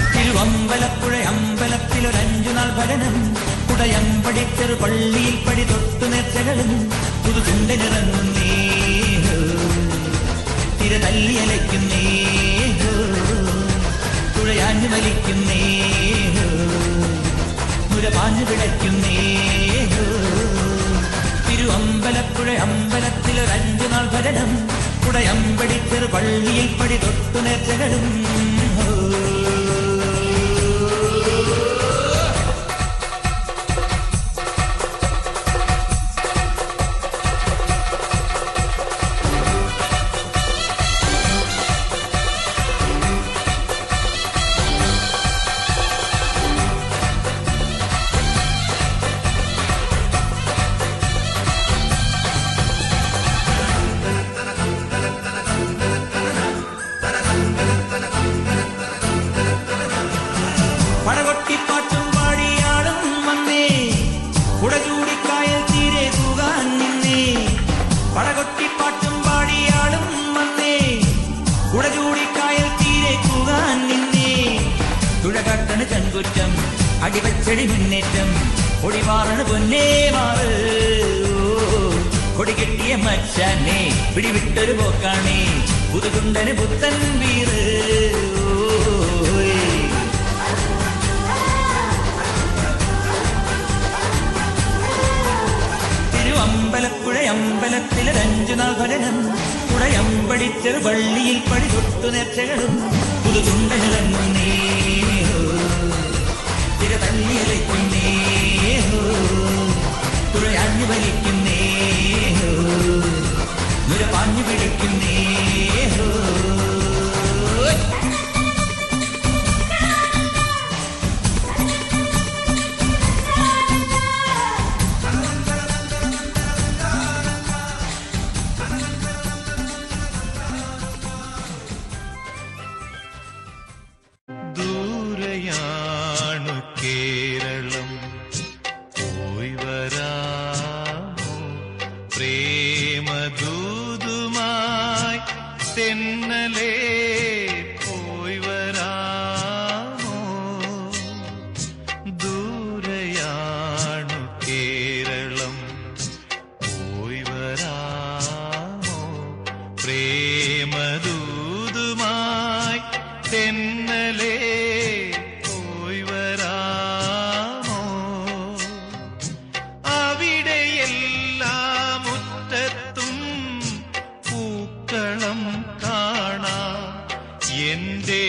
തിരുവമ്പലപ്പുഴ അമ്പലത്തിലൊരഞ്ചു നാൾ ഭരണം കുടയമ്പടിച്ചൊരു പള്ളിയിൽ പടി തൊട്ടു നേർച്ചകളും പുതുചുണ്ടനിറങ്ങുന്നേ തിര തല്ലിയലയ്ക്കുന്നേ തുഴയാഞ്ഞു വലിക്കുന്നേ മുര പാഞ്ഞു പിടയ്ക്കുന്നേ തിരുവമ്പലപ്പുഴ അമ്പലത്തിലൊരഞ്ചു നാൾ ഭരണം കുടയമ്പടിച്ചൊരു പള്ളിയിൽ പടി തൊട്ടു നേർച്ചകളും പടകൊട്ടിപ്പാട്ടും പാടിയാളും വന്നേ കുടചൂടിക്കായൽ തീരെ തൂകാൻ നിന്നേ പടകൊട്ടിപ്പാട്ടും പാടിയാളും വന്നേ കുടചൂടിക്കായൽ തീരെ തൂകാൻ നിന്നേ തുഴകാട്ടണ് ചങ്കുറ്റം അടിവച്ചടി മുന്നേറ്റം ഒടിമാറണ് പൊന്നേ മാറ് കൊടികെട്ടിയ മച്ചാനെ പിടിവിട്ടൊരു പോക്കാണേ പുതുകുണ്ടന് പുത്തൻ വീറ് അമ്പലപ്പുഴ അമ്പലത്തിലൊരഞ്ചു നാൾ ഭരണം കുടയമ്പടിച്ചൊരു പള്ളിയിൽ പടി തൊട്ടു നേർച്ചകളും പുതുചുണ്ടനിറങ്ങുന്നേ തിര തല്ലിയലയ്ക്കുന്നേ തുഴയാഞ്ഞു വലിക്കുന്നേ മുര പാഞ്ഞു പിടിക്കുന്നേ ദൂരയാണു കേരളം പോയി വരാമോ പ്രേമദൂതുമായി തെന്നലേ പോയി വരാമോ ദൂരയാണു കേരളം പോയി വരാമോ പ്രേമദൂതുമായി തെന്നലേ പോയി വരാമോ അവിടെയെല്ലാം മുറ്റത്തും പൂക്കളം കാണാം എന്റെ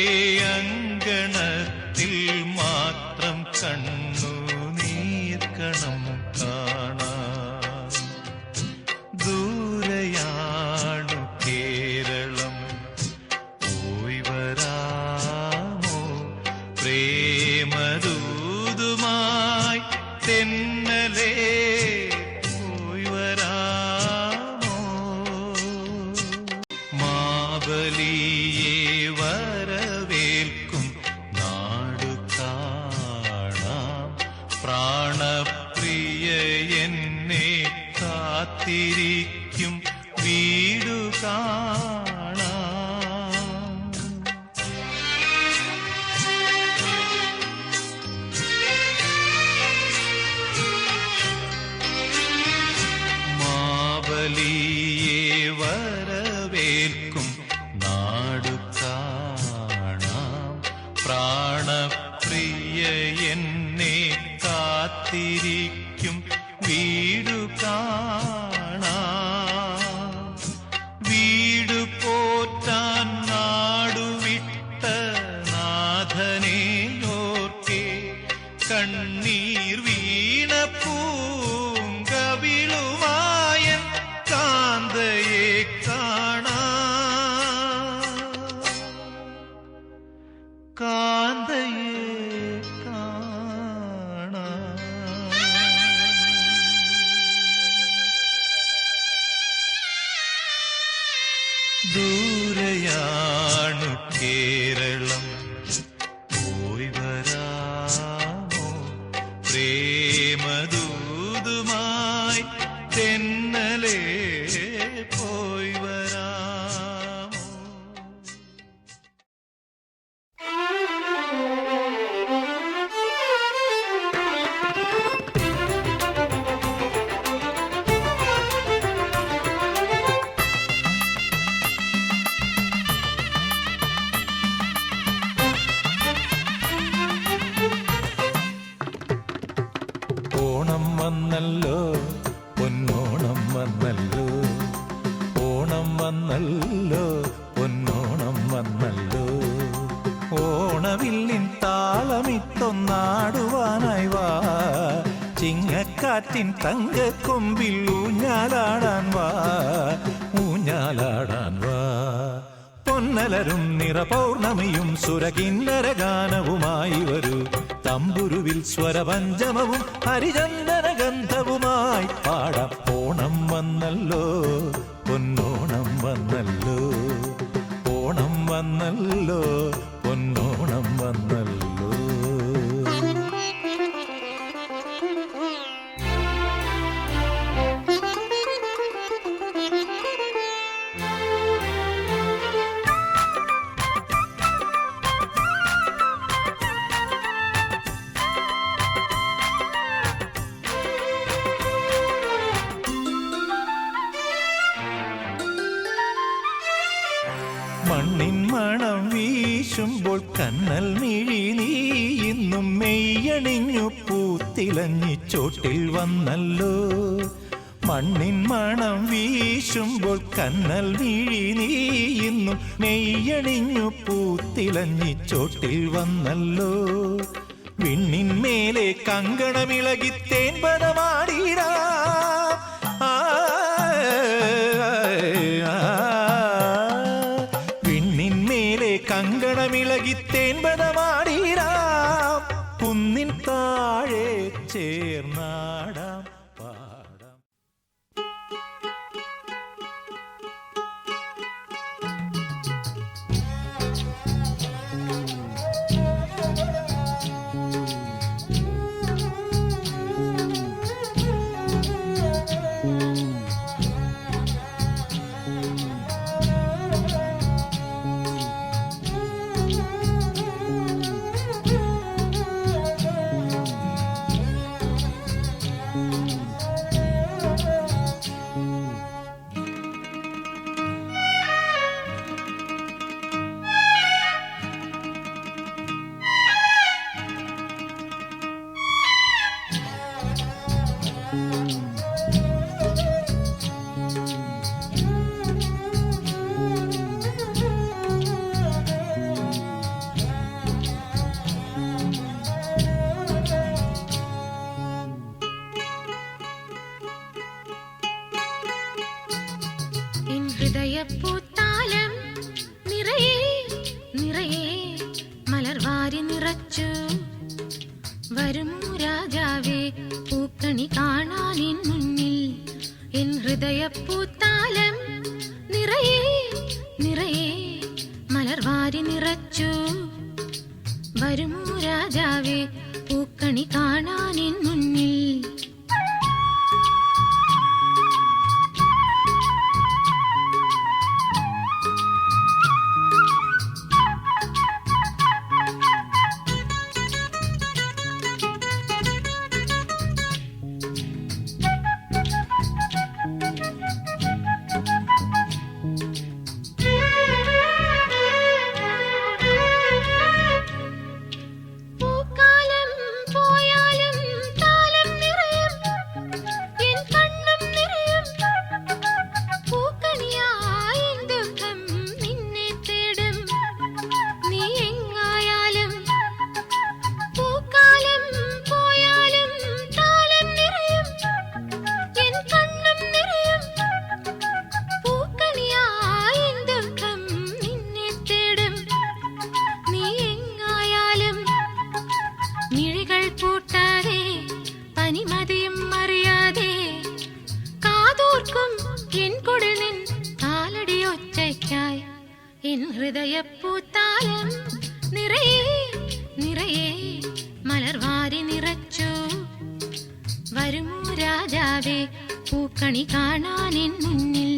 അങ്കണത്തിൽ മാത്രം കണ്ണുനീർക്കണം കാണാം ദൂരയാണു കേരളം പോയി വരാമോ പ്രേമദൂതുമായി തെന്നലേ പോയി വരാമോ മാബലിയെ വരവേൽക്കും നാടു കാണാം പ്രാണപ്രിയ എന്നെ കാത്തിരിക്കും വീടു കാണാം മാബലിയെ വരവേൽക്കും നാടു കാണാം പ്രാണപ്രിയ എന്നെ കാത്തിരിക്കും വീടു കാണാം വീടു പോറ്റാൻ നാടുവിട്ട നാഥനെയോർക്കെ കണ്ണീർ വീണ പൂങ്കവിളുമായ കാന്തയെ കാണാം കാന്തയെ കാണാം ദൂരയാണു കേരളം പോയി വരാമോ പ്രേമദൂതുമായി തെന്നലേ പോയി വരാമോ. ഓണം വന്നല്ലോ പൊന്നോണം വന്നല്ലോ, ഓണം വന്നല്ലോ പൊന്നോണം വന്നല്ലോ. ഓണവില്ലിൻ താളമിട്ടൊന്നാടുവാനായി വാ, ചിങ്ങക്കാറ്റിൻ തങ്കക്കൊമ്പിൽ ഊഞ്ഞാലാടാൻ വാ, ഊഞ്ഞാലാടാൻ വാ. പൊന്നലരും നിറപൗർണമിയും സുരകിന്നര ഗാനവുമായി വരൂ, തമ്പുരുവിൽ സ്വരപഞ്ചമവും ഹരിചന്ദന ഗന്ധവുമായി പാടാം. ഓണം വന്നല്ലോ പൊന്നോണം വന്നല്ലോ, ഓണം വന്നല്ലോ പൊന്നോണം വന്നല്ലോ. മണ്ണിൻ മണം വീശുമ്പോൾ കണ്ണൽ മിഴി നീ ഇന്നും മെയ്യണിഞ്ഞു പൂത്തിലഞ്ഞി ചോട്ടിൽ വന്നല്ലോ. മണ്ണിൻ മണം വീശുമ്പോൾ കണ്ണൽ മിഴി നീ ഇന്നും മെയ്യണിഞ്ഞു പൂത്തിലഞ്ഞി ചോട്ടിൽ വന്നല്ലോ. വിണ്ണിന്മേലെ കങ്കണമിളകിത്തേൻ പദമാടിടാ, കങ്കണമിളകിത്തേൻപതമാടിരാം, കുന്നിൻ താഴെ ചേർന്നാടാം പാടാം. ഹൃദയപ്പൂത്താലം നിറയെ നിറയെ മലർവാരി നിറച്ചു വരുമു രാജാവേ പൂക്കണി കാണാനിൻ മുന്നിൽ. എൻ ഹൃദയപ്പൂത്താലം നിറയെ നിറയെ മലർവാരി നിറച്ചു വരുമു രാജാവേ പൂക്കണി കാണാനിൻ മുന്നിൽ. പൂക്കാലം പോയാലും താ എൻ ഹൃദയപ്പൂത്താലം നിറയെ നിറയെ മലർവാരി നിറച്ചു. വരുമോ രാജാവേ പൂക്കണി കാണാൻ എൻ മുന്നിൽ.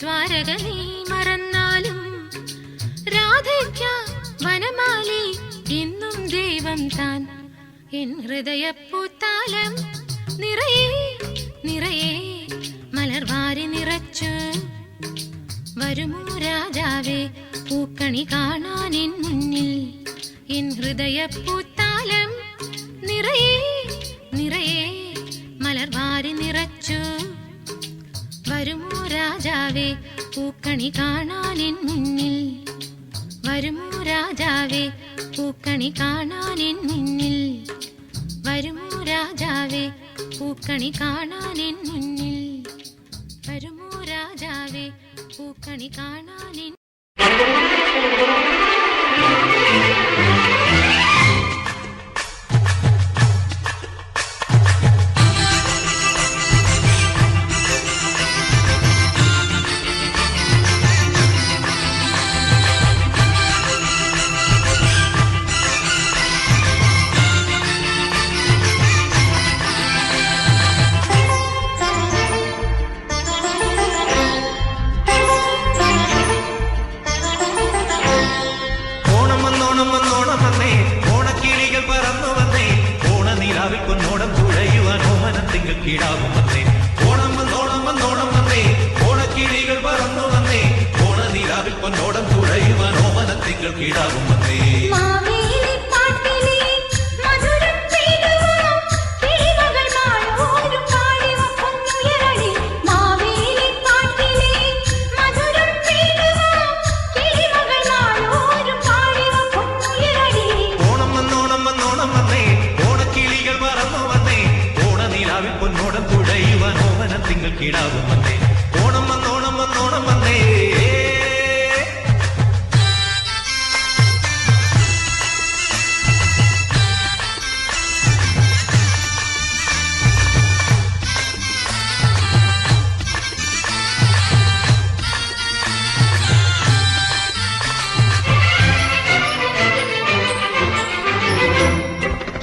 ദ്വാരക നീ മറന്നാലും രാധയ്ക്ക വനമാലി എന്നും ദൈവം താൻ. എൻ ഹൃദയപ്പൂത്താലം നിറയെ നിറയെ മലർവാരി നിറച്ചു. വരുമോ രാജാവേ പൂക്കണി കാണാൻ എൻ മുന്നിൽ. എൻ ഹൃദയപ്പൂത്താലം നിറയെ നിറയെ മലർവാരി നിറച്ചു. വരുമോ രാജാവേ പൂക്കണി കാണാൻ എൻ മുന്നിൽ. വരുമോ രാജാവേ പൂക്കണി കാണാൻ എൻ മുന്നിൽ. വരുമോ രാജാവേ പൂക്കണി കാണാൻ എൻ മുന്നിൽ. വരുമോ രാജാവേ പൂക്കണി കാണാൻ എൻ. പൊന്നോടം തുഴയുവാൻ ഓമനത്തിങ്കൾ കീടാവും വന്നേ. ഓണം വന്നോണം വന്നോണം വന്നേ, ഓണക്കിളികൾ പറന്നു വന്നേ. ഓണനിലാവിൽ പൊന്നോടം തുഴയുവാൻ ഓമനത്തിങ്കൾ കീടാവും വന്നേ. പൊന്നോടം തുഴയുവാൻ ഓമനത്തിങ്കൾ കീടാവും വന്നേ. ഓണം വന്നോണം വന്നോണം വന്നേ.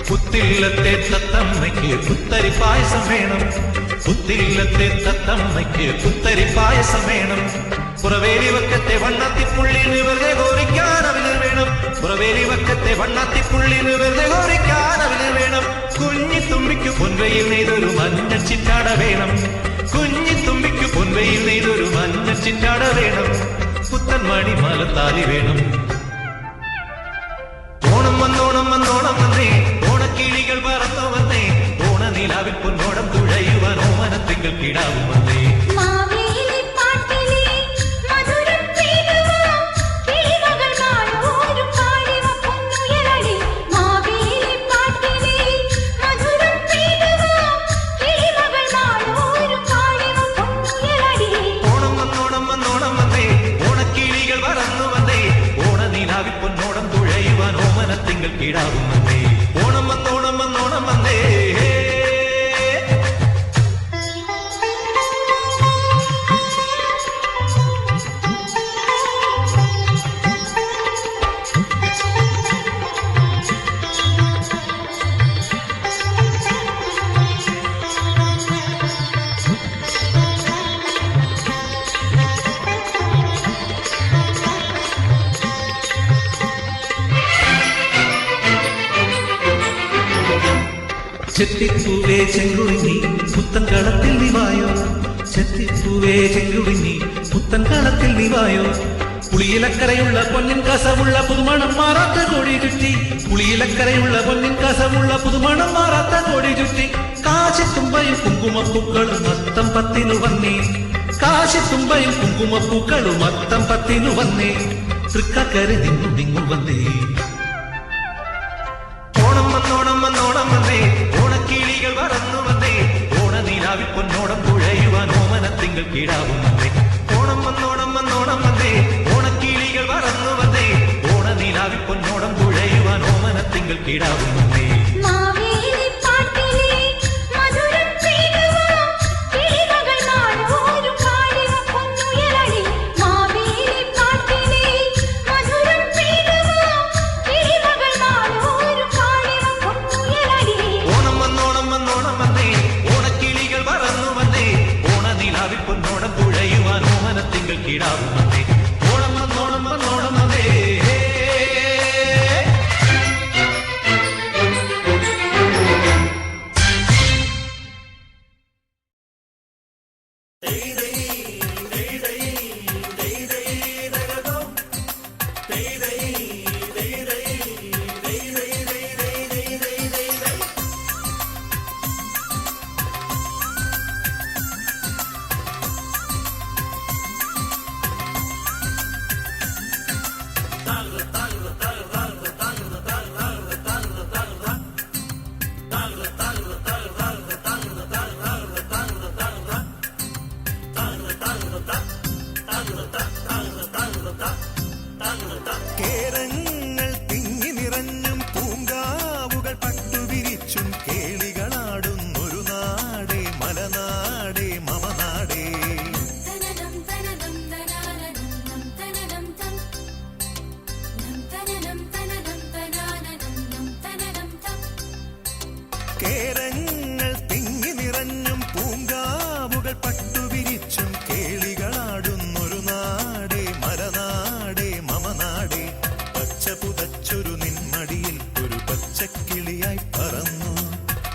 പുത്തില്ലത്തെ തത്തമ്മയ്ക്ക് പുത്തരി പായസം വേണം. പുത്തില്ലത്തെ തത്തമ്മയ്ക്ക് പുത്തരി പായസം വേണം. പുറവേലി വക്കത്തെ വണ്ണാത്തിപ്പുള്ളിന് വെറുതെ കോരിക്കാൻ അവന് വേണം. പുറവേലി വക്കത്തെ വണ്ണാത്തിപ്പുള്ളിന് വെറുതെ കോരിക്കാൻ അവന് വേണം. കുഞ്ഞിത്തുമ്പിക്ക് പൊൻവയിൽ നെയ്തൊരു മഞ്ഞ ചിറ്റാട വേണം. കുഞ്ഞിത്തുമ്പിക്ക് പൊൻവയിൽ നെയ്തൊരു മഞ്ഞ ചിറ്റാട വേണം. പുത്തൻ മണി മലത്താലി വേണം. ഓണം വന്നോണം വന്നോണം വന്നേ, ഓണക്കിളികൾ പറന്നു വന്നേ. ഓണനിലാവിൽ പൊന്നോടം തുഴയുവാൻ ഓമനത്തിങ്കൾ കീടാവും വന്നേ. ഓണം വന്നോണം വന്നോണം വന്നേ, ഓണക്കിളികൾ പറന്നു വന്നേ. ഓണനിലാവിൽ പൊന്നോടം തുഴയുവാൻ ഓമനത്തിങ്കൾ കീടാവും വന്നേ. ഓണം വന്നോണം വന്നോണം വന്നേ. ചെത്തിപ്പൂവേ ചെങ്കുറിഞ്ഞി പുത്തൻ കളത്തിൽ നിവായോ, ചെത്തിപ്പൂവേ ചെങ്കുറിഞ്ഞി പുത്തൻ കളത്തിൽ നിവായോ. പുളിയിലക്കരയുള്ള പൊന്നിൻ കസമുള്ള പുതുമണം മാറാത്ത കോടി ചുറ്റി, പുളിയിലക്കരയുള്ള പൊന്നിൻ കസമുള്ള പുതുമണം മാറാത്ത കോടി ചുറ്റി. കാശിത്തുമ്പയും കുങ്കുമപ്പൂക്കളും അത്തം പത്തിനു വന്നേ, കാശിത്തുമ്പയും കുങ്കുമപ്പൂക്കളും അത്തം പത്തിനു വന്നേ. തൃക്കക്കരെ നിന്നു വന്നേ. ഓണം വന്നോണം വന്നോണം വന്നേ, ഓണക്കിളികൾ പറന്നു വന്നേ, ഓണനീലാവിൽ പൊന്നോണം തുഴയുവാൻ ഓമനത്തിങ്കൾ കിടാവും വന്നേ. ഓണം വന്നോണം വന്നോണം വന്നേ, ഓണക്കിളികൾ പറന്നു വന്നേ, ഓണനീലാവിൽ പൊന്നോണം തുഴയുവാൻ ഓമനത്തിങ്കൾ കിടാവും വന്നേ. മാവേലി പാട്ടിലെ മധുരം പെയ്യുവാ കിളിമകൾ നാടോരു കാളിക പൊന്നുയരടി. മാവേലി പാട്ടിലെ മധുരം പെയ്യുവാ കിളിമകൾ നാടോരു കാളിക പൊന്നുയരടി. ഓണം വന്നോണം വന്നോണം വന്നേ, ഓണക്കിളികൾ പറന്നു വന്നേ, ഓണനീലാവിൽ പൊന്നോണം തുഴയുവാൻ ഓമനത്തിങ്കൾ കിടാവും വന്നേ. ഓണം വന്നോണം വന്നോണം വന്നേ. കേരങ്ങൾ തിങ്ങി നിറഞ്ഞും പൂങ്കാവുകൾ പട്ടുവിരിച്ചും കേളികളാടുന്നൊരു നാടേ മലനാടേ മമനാടേ. തനനം തനനം തനാനനം തനനം തം തനനം തനനം തനാനനം തനനം തം. കേരങ്ങൾ തിങ്ങി നിറഞ്ഞും പൂങ്കാവുകൾ പട്ടുവിരിച്ചും കേളികളാടുന്നൊരു നാടേ മലനാടേ മമനാടേ. പച്ച പുതച്ചൊരു നിന്മടിയിൽ ഒരു പച്ചക്കിളിയായി പറന്നു,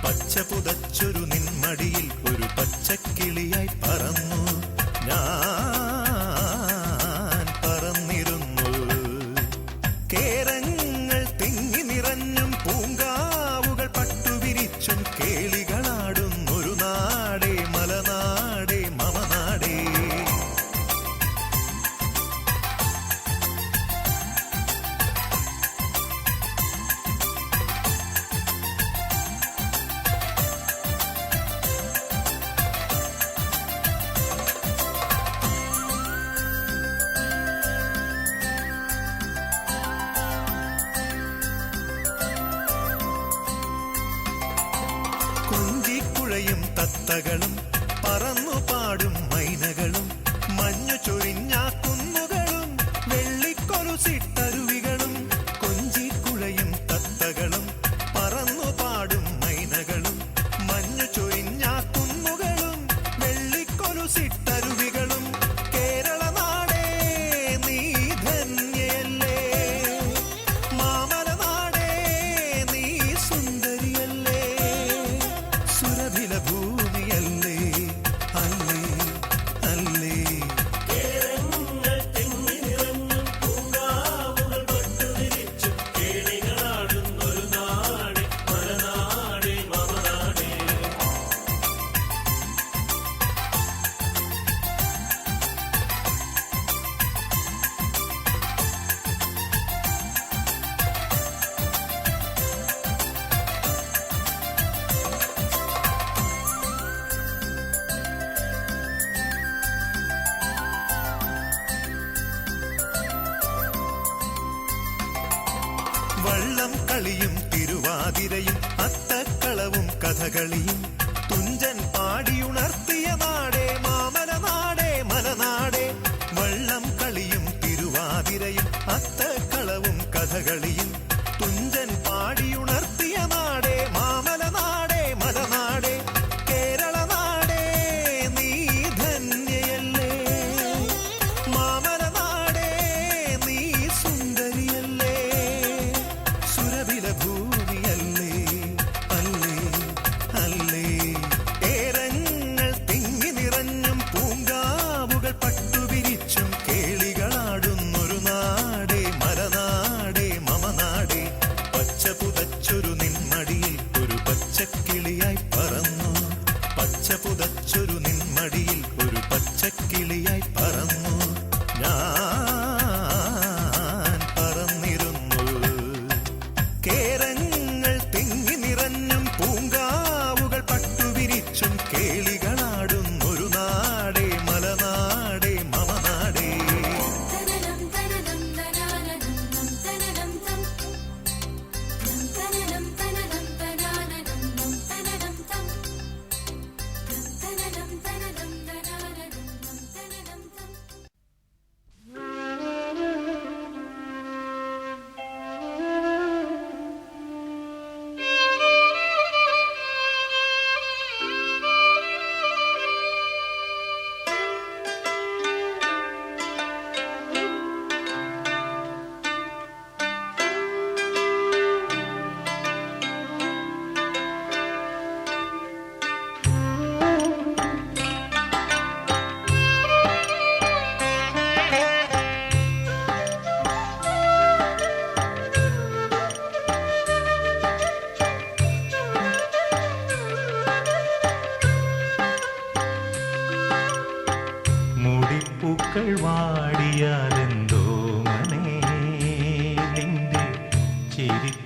പച്ച പുതച്ചൊരു നിന്മടിയിൽ ഒരു പച്ചക്കിളിയായി പറന്നു. ഞാൻ പറന്നിരുന്നു. കേരങ്ങൾ തിങ്ങി നിറഞ്ഞും പൂങ്കാവുകൾ പട്ടുവിരിച്ചും കേളികളാടുന്നൊരു നാടേ മലനാടേ മമനാടേ. കുഞ്ചിക്കുഴയും തത്തകളും പറന്നു പാടും മൈനകളും മഞ്ഞു ചൊരിഞ്ഞ കുന്നുകളും വെള്ളിക്കൊലുസിട്ടരുവികളും. കൊഞ്ചിക്കുഴയും തത്തകളും പറന്നു പാടും മൈനകളും മഞ്ഞു ചൊരിഞ്ഞ കുന്നുകളും വെള്ളിക്കൊലുസിട്ടരുവികളും. കേരള നാടേ നീ ധന്യയല്ലേ, മാമല നാടേ നീ സുന്ദരിയല്ലേ, സുരഭില ഭൂമിയല്ലേ അല്ലേ അല്ലേ. വള്ളം കളിയും തിരുവാതിരയും അത്തക്കളവും കഥകളിയും തുഞ്ചൻ പാടിയുണർത്തിയ നാടേ മാമല നാടേ മലനാടേ. വള്ളം കളിയും തിരുവാതിരയും അത്തക്കളവും കഥകളിയും തുഞ്ചൻ പാടിയുണർത്തിയ നാടേ മാമല നാടേ മലനാടേ. കേരള നാടേ നീ ധന്യയല്ലേ, മാമല നാടേ നീ സുന്ദരിയല്ലേ, സുരഭില ഭൂമിയല്ലേ അല്ലേ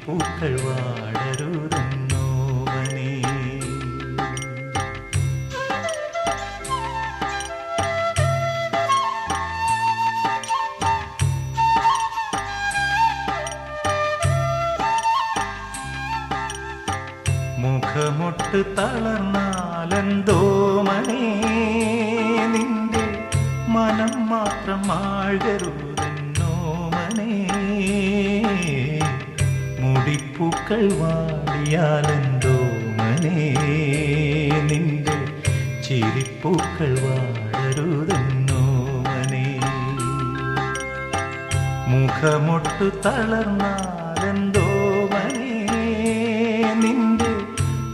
ചിരിപ്പൂക്കൾ വാടരുതെന്നോമനേ. മുഖമൊട്ട് തളർന്നാലെന്തോമനേ, നിന്റെ മനം മാത്രം ആഴരുതെന്നോമനേ. മുടിപ്പൂക്കൾ വാടിയാലെന്തോമനേ, നിന്റെ ചിരിപ്പൂക്കൾ വാടരുതെന്നോമനേ. മുഖമൊട്ട് തളർന്നാലെന്തോമനേ, നിന്റെ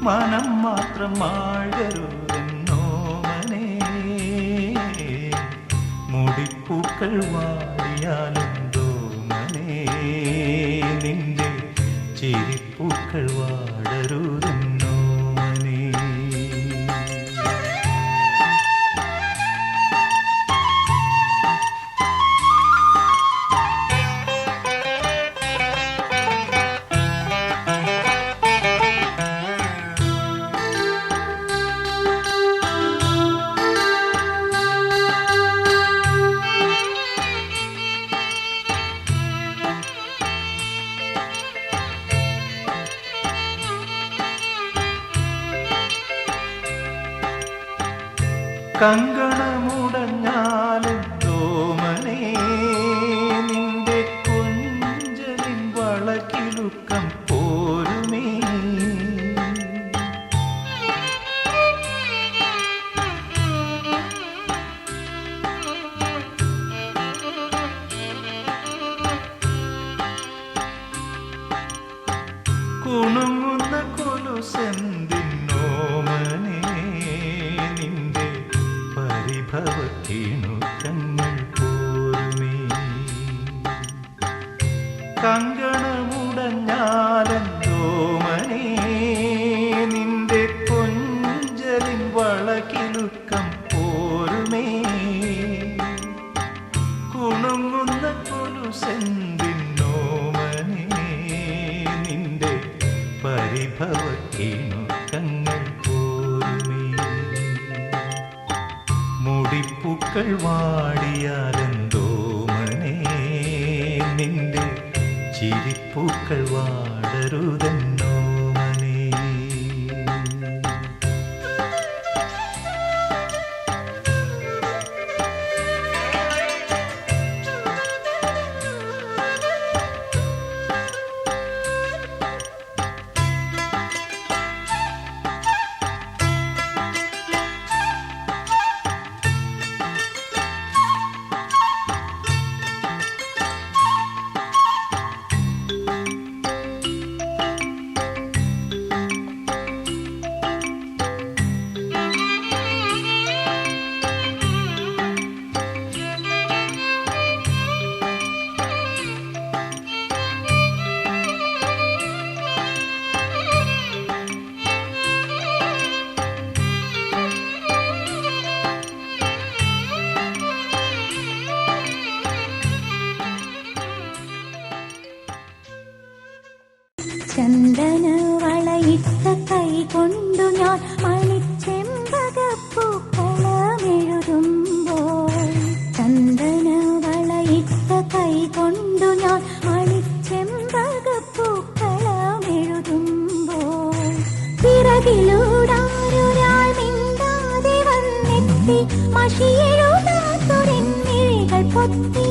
മനം മാത്രം ആഴരുതെന്നോമനേ. മുടിപ്പൂക്കൾ വാടിയാലെന്തോമനേ, നിന്റെ ചിരിപ്പൂക്കൾ വാടരുതെന്നോമനേ. കങ്കണമുടഞ്ഞാലെന്തോമനേ, നിന്റെ കൊഞ്ചലിൻ വളകിലുക്കം പോരുമേ. കുണുങ്ങുന്ന കൊലുസെന്തിന്നോമനേ, നിന്റെ പരിഭവത്തിനുക്കങ്ങൾ പോരുമേ. കങ്കണമുടഞ്ഞാലെന്തോമനേ, നിന്റെ കൊഞ്ചലിൻ വളകിലുക്കം പോരുമേ. കുണുങ്ങുന്ന കൊലുസെന്തിന്നോമനേ, നിന്റെ പരിഭവത്തിനുക്കങ്ങൾ പോരുമേ. മുടിപ്പൂക്കൾ വാടിയാലെന്തോമനേ, നിന്റെ ചിരിപ്പൂക്കൾ വാടരുതെന്നോമനേ. ചന്ദന വളയിട്ട കൈ കൊണ്ടു ഞാൻ മണിച്ചെമ്പകപ്പൂക്കളമെഴുതുമ്പോൾ, ചന്ദന വളയിട്ട കൈ കൊണ്ടു ഞാൻ മണിച്ചെമ്പകപ്പൂക്കളമെഴുതുമ്പോൾ, പിറകിലൂടാരൊരാൾ മിണ്ടാതെ വന്നെത്തി മഷിയെഴുതാത്തൊരെൻ മിഴികൾ പൊത്തി.